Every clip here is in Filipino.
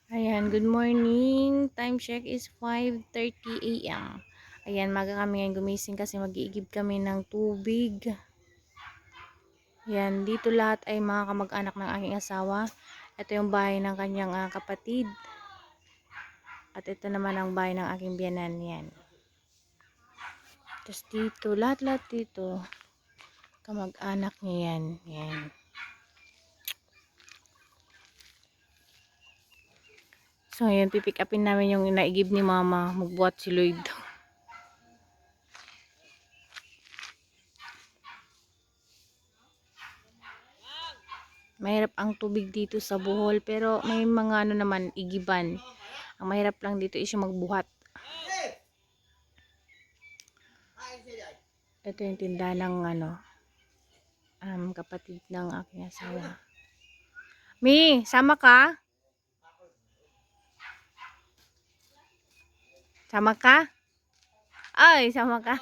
Ayan, good morning. Time check is 5:30 AM. Ayan, maga kami ngayon gumising kasi mag-iigib kami ng tubig. Ayan, dito lahat ay mga kamag-anak ng aking asawa. Ito yung bahay ng kanyang kapatid. At ito naman ang bahay ng aking biyanan. Yan. Tapos dito, lahat-lahat dito. Kamag-anak niya yan. Yan. So, ayan, pipick upin namin yung naigib ni mama. Magbuhat si Lloyd. Mahirap ang tubig dito sa Bohol, pero may mga ano naman, igiban. Ang mahirap lang dito is yung magbuhat. Ito yung tindahan ng kapatid ng aking asawa. Mi, sama ka? Sama ka? Ay, sama ka.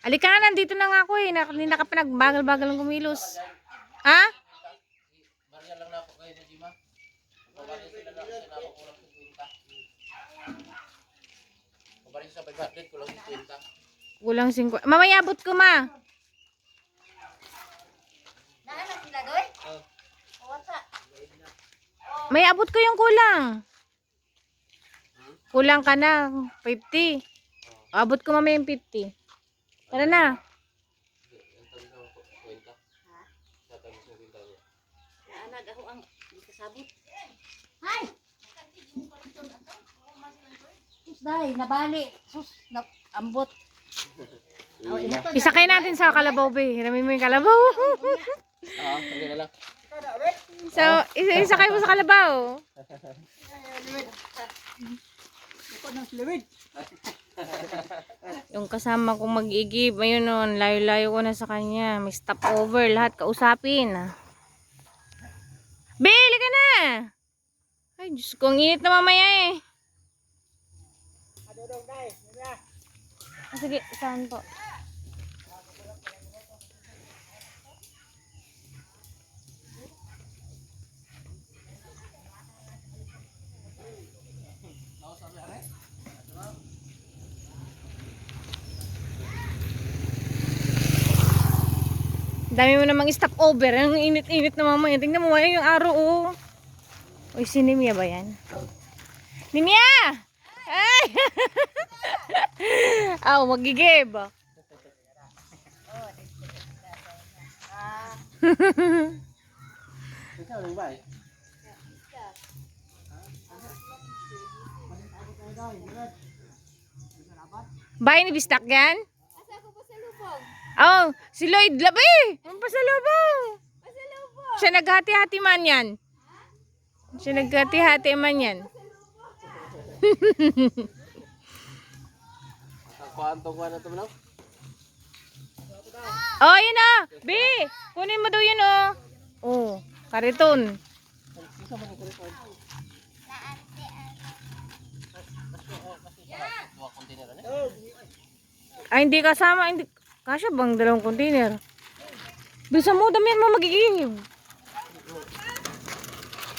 Alika na, nandito na nga ako eh. Hindi na ka pa nagbagal-bagal ng kumilos. Ha? Barya lang na ako kayo na Jima. Pabarin sila na kasi na ako kulang sa 20. Pabarin sa 500 kulang sa 20. Kulang 5. Mamaya abot ko, ma. Naanak sila doy? Wasa. May abot ko yung kulang. Kulang ka na. 50. Abot ko mamaya yung 50. Tara na. Naanak ako ang kasabot. Hay! Sus dai, nabali. Sus, ambot. Isakay natin sa kalabaw, be. Hiramin mo yung kalabaw. Hindi na lang. So, isakay mo sa kalabaw. Yung kasama kong mag-igib, ayun nun, layo-layo ko na sa kanya. May stopover, lahat kausapin. Bili ka na! Ay, Diyos ko, ang init na mamaya eh. Sige, saan po? Dami mo namang stopover. Ang init-init na mamaya. Tingnan mo, yung araw oh. Uy, si Nimia ba yan? Nimia! Ay! Aw, magigib. Ikaw lang ba eh? Bahay ni Bistak yan? Asa ko pa sa lubog? Oh, si Lloyd labi! Ang pasalubong! Pasalubong. Siya naghati-hati man yan. Siya naghati-hati man yan. Kuantong kuha na ito mo. Oh, yun oh! B! Kunin mo daw yun oh! Oh, kariton. Dua container na. Ay, hindi kasama. Hindi. Kasya bang dalawang container? Bisa mo, dami mo magigib.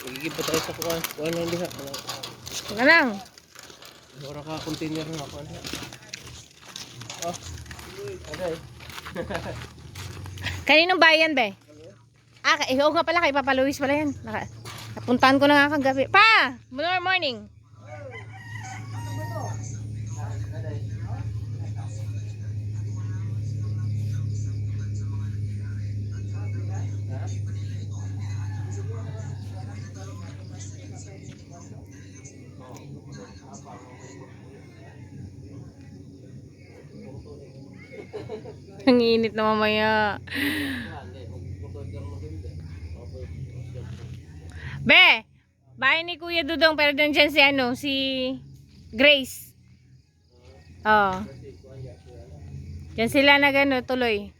Magigib pa tayo sa kuha. Kuha na hindi ha. Nga lang. Wala ka container na ako. Oh. Okay. Kaninong bayan, be? Oo nga pala, kay Papa Luis pala yan. Napuntahan ko na nga kagabi. Pa! Good morning. Ang init na mamaya. Be! Bahay ni Kuya Dudong pero dyan si Grace. Oh. Diyan sila tuloy.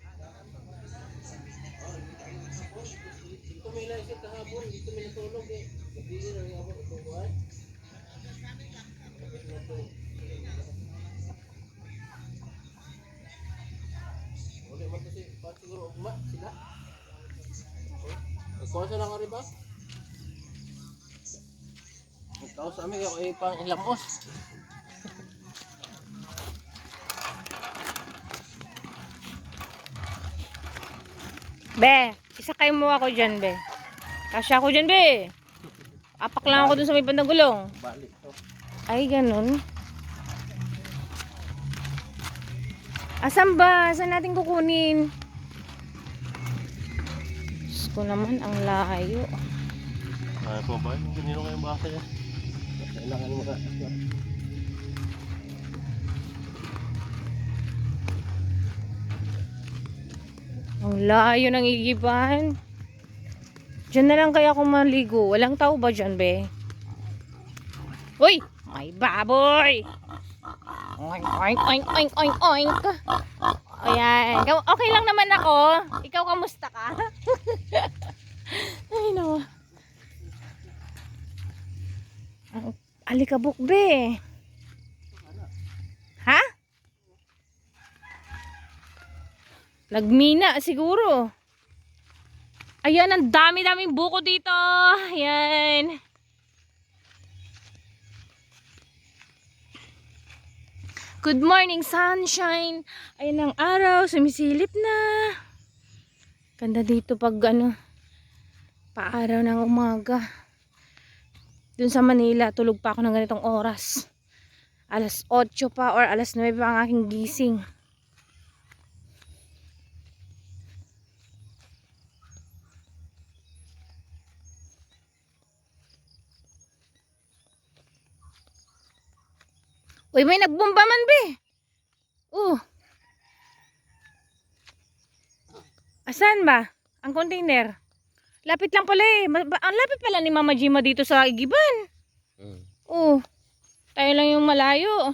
siguro ugma sila. Ikaw sa lang ari ba? Ikaw sa amin ay pang ilamos. Be, isakay mo ako dyan, be. Kasya ako dyan, be. Apak lang ako dun sa may bandang gulong. Balik to. Ay, ganun. Asan ba? Saan natin kukunin? Diyos ko naman, ang layo. Kaya po ba? Kanino kayong basa niya? Kailangan mo ka. Ang layo ng igiban. Diyan na lang kaya ako maligo. Walang tao ba dyan, be? Uy! May baboy! Oink, oink, oink, oink, oink, oink. Ayan. Okay lang naman ako. Ikaw, kamusta ka? Ay, no. Ang alikabok, be. Ha? Lagmina, siguro. Ayan, ang dami-daming buko dito. Ayan. Good morning, sunshine. Ayan ang araw, sumisilip na. Ganda dito pag paaraw ng umaga. Dun sa Manila, tulog pa ako ng ganitong oras. Alas 8 pa or alas 9 pa ang aking gising. Uy, may nagbomba man, be. Asan ba? Ang container. Lapit lang pala eh. Ang lapit pala ni Mama Jima dito sa Igiban. Tayo lang yung malayo.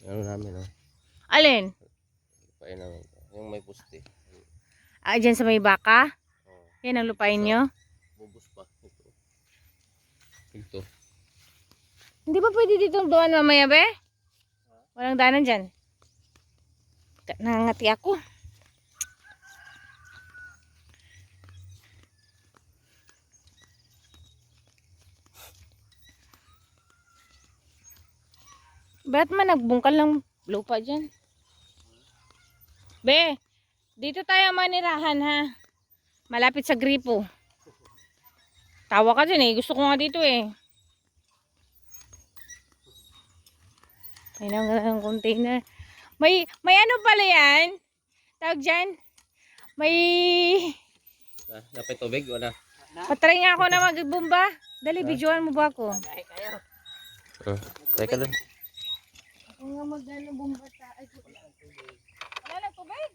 Ano namin, no? Alin? Lupain namin. Yung may puste. Dyan sa may baka? Oh. Yan ang lupain nyo? Bubus pa. Ito. Hindi ba pwede dito doon mamaya, be? Walang daanan dyan. Nangangati ako. Ba't man nagbungkal ng lupa dyan? Be, dito tayo manirahan, ha? Malapit sa gripo. Tawa ka dyan eh. Gusto ko nga dito eh. Ayun ang container. May ano pala yan? Tawag dyan? May... Napay tubig o na? Patry nga ako na magbomba. Dali, videoan mo ba ako? Teka doon. Ako nga magano bomba sa... Ay, wala lang tubig?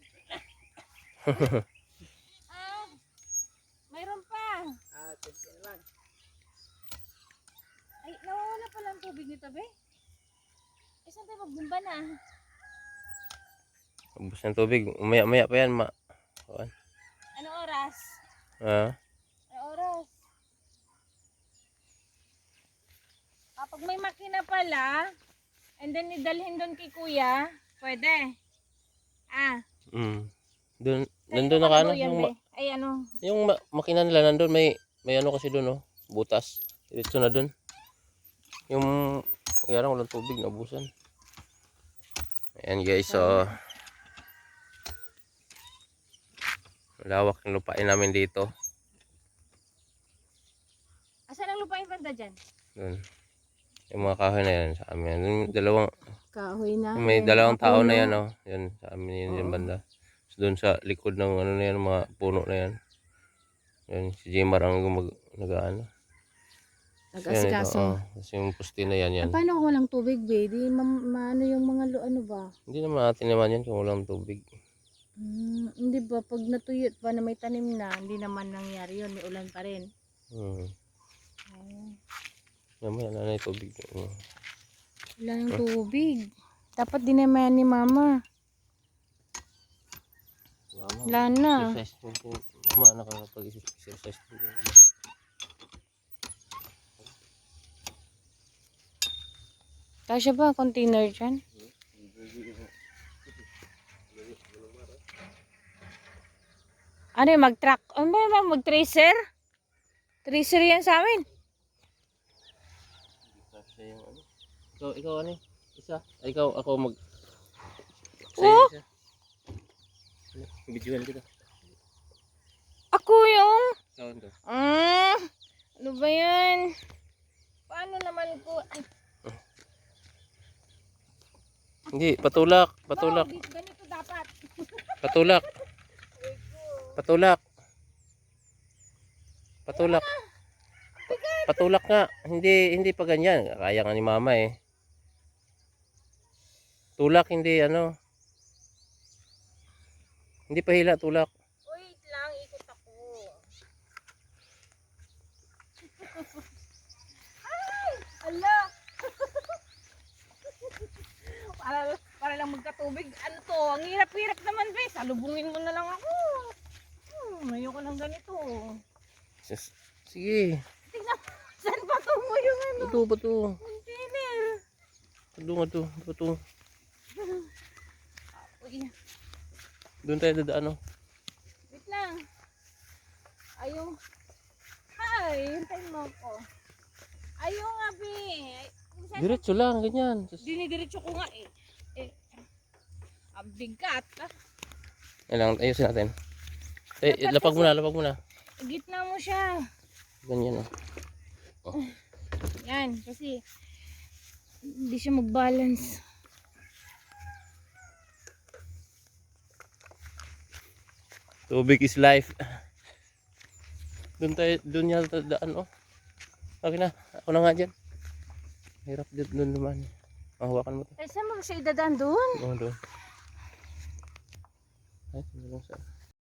Mayroon pa. Ay, nawawala pala ang tubig nito, be. Saan tayo magbomba na? Ubus ng tubig. Umaya-maya pa yan, ma. Ano oras? Ah. Ano oras? Kapag may makina pala, and then idalhin doon kay kuya, pwede. Doon, nandun na ka, ano? Ay, ano? Yung makina nila nandun, may ano kasi doon, no? Butas. Diretso na doon. Yung kaya lang walang tubig, naubusan. Ayan guys, so lawak ng lupain namin dito. Asan ang lupain banda dyan? Doon. Yung mga kahoy na yan sa amin. Yung dalawang, Kahoy na. may dalawang tao na yan, no? Yan sa amin yun, yung banda. So, doon sa likod ng ano na yan, mga puno na yan. Yan, si Jimar ang nag-ano. Nag-asikaso. Kasi yung puste na yan. Paano kung walang tubig, be? Di maano yung mga ano ba? Hindi naman natin naman yan kung walang tubig. Hindi ba? Pag natuyot pa na may tanim na, hindi naman nangyari yun. May ulan pa rin. Naman, wala na yung tubig. Wala ng tubig. Dapat din naman ni Mama. Wala na. Exercise. Mama, nakakapag-exercise. Kasya ba container dyan? Ano yung mag-truck? Ano ba mag-tracer? Tracer yan sa amin. Kasi yung ano. Ikaw ano? Isa? Ay, ikaw, ako mag... Oh! Isa. Ano? Videohan kita. Ako yung... Ikaw ano? Ano ba yan? Paano naman ko... Ay, Hindi, patulak. Patulak. ganito dapat. Patulak. Patulak. Patulak. Patulak nga. Hindi pa ganyan. Kaya nga ni mama eh. Tulak, hindi ano. Hindi pa hila, tulak. Wait lang, ikot ako. Ay! Ala! para lang magkatubig. Ano to? Ang hirap-hirap naman, be. Salubungin mo na lang ako. Ayoko ng ganito. Sige. Tingnan, saan ba to mo yung ano? Bato. Container. Bato. Uy, Doon tayo dadaan, no? wait lang. Ayong... Ay, hintayin mo ako. Ayong nga, be. Diretso lang, ganyan. Dinidiretso ko nga eh. Ang bigat. Ayusin natin. Lapag muna. Gitna mo siya. Ganyan, oh. Yan, kasi hindi siya mag-balance. Tubig is life. Doon yata daan, oh. Okay na, ako na nga dyan. Hirap doon naman. Mahawakan mo to. Eh, saan mo siya idadaan doon? Oo, doon. Ay, doon lang sa...